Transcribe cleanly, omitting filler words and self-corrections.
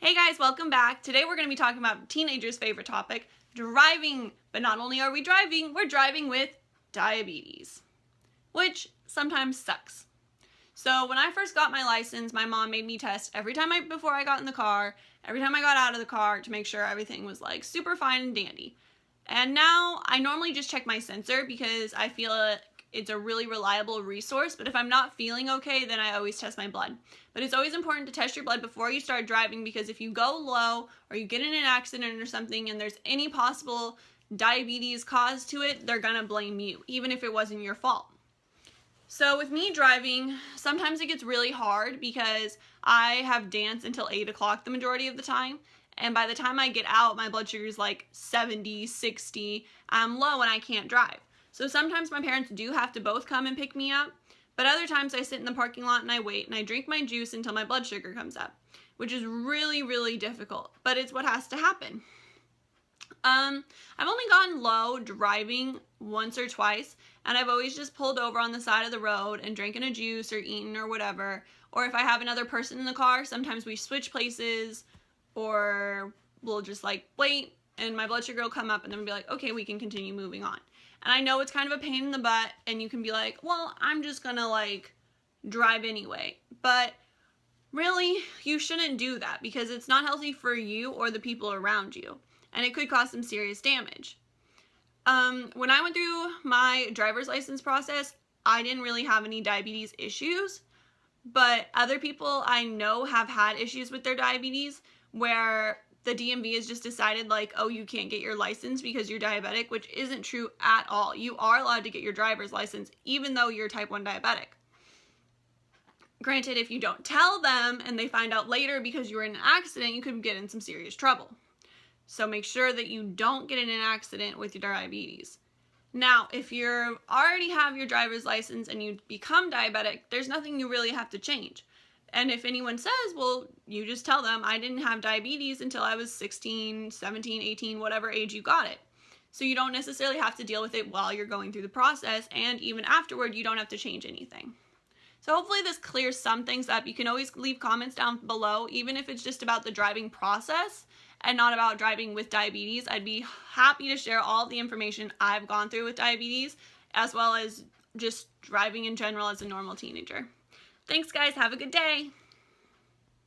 Hey guys, welcome back. Today we're going to be talking about teenagers' favorite topic, driving. But not only are we driving, we're driving with diabetes, which sometimes sucks. So when I first got my license, my mom made me test before I got in the car, every time I got out of the car to make sure everything was like super fine and dandy. And now I normally just check my sensor because I feel like it's a really reliable resource, but if I'm not feeling okay, then I always test my blood. But it's always important to test your blood before you start driving, because if you go low or you get in an accident or something and there's any possible diabetes cause to it, they're gonna blame you, even if it wasn't your fault. So with me driving, sometimes it gets really hard because I have dance until 8 o'clock the majority of the time. And by the time I get out, my blood sugar is like 70, 60. I'm low and I can't drive. So sometimes my parents do have to both come and pick me up. But other times I sit in the parking lot and I wait and I drink my juice until my blood sugar comes up, which is really, really difficult. But it's what has to happen. I've only gone low driving once or twice, and I've always just pulled over on the side of the road and drinking a juice or eaten or whatever. Or if I have another person in the car, sometimes we switch places, or we'll just like wait and my blood sugar will come up and then we'll be like, okay, we can continue moving on. And I know it's kind of a pain in the butt and you can be like, well, I'm just gonna like drive anyway. But really, you shouldn't do that because it's not healthy for you or the people around you. And it could cause some serious damage. When I went through my driver's license process, I didn't really have any diabetes issues, but other people I know have had issues with their diabetes where the DMV has just decided like, oh, you can't get your license because you're diabetic, which isn't true at all. You are allowed to get your driver's license even though you're type 1 diabetic. Granted, if you don't tell them and they find out later because you were in an accident, you could get in some serious trouble. So make sure that you don't get in an accident with your diabetes. Now, if you already have your driver's license and you become diabetic, there's nothing you really have to change. And if anyone says, well, you just tell them I didn't have diabetes until I was 16, 17, 18, whatever age you got it. So you don't necessarily have to deal with it while you're going through the process, and even afterward, you don't have to change anything. So hopefully this clears some things up. You can always leave comments down below, even if it's just about the driving process and not about driving with diabetes. I'd be happy to share all the information I've gone through with diabetes, as well as just driving in general as a normal teenager. Thanks guys, have a good day.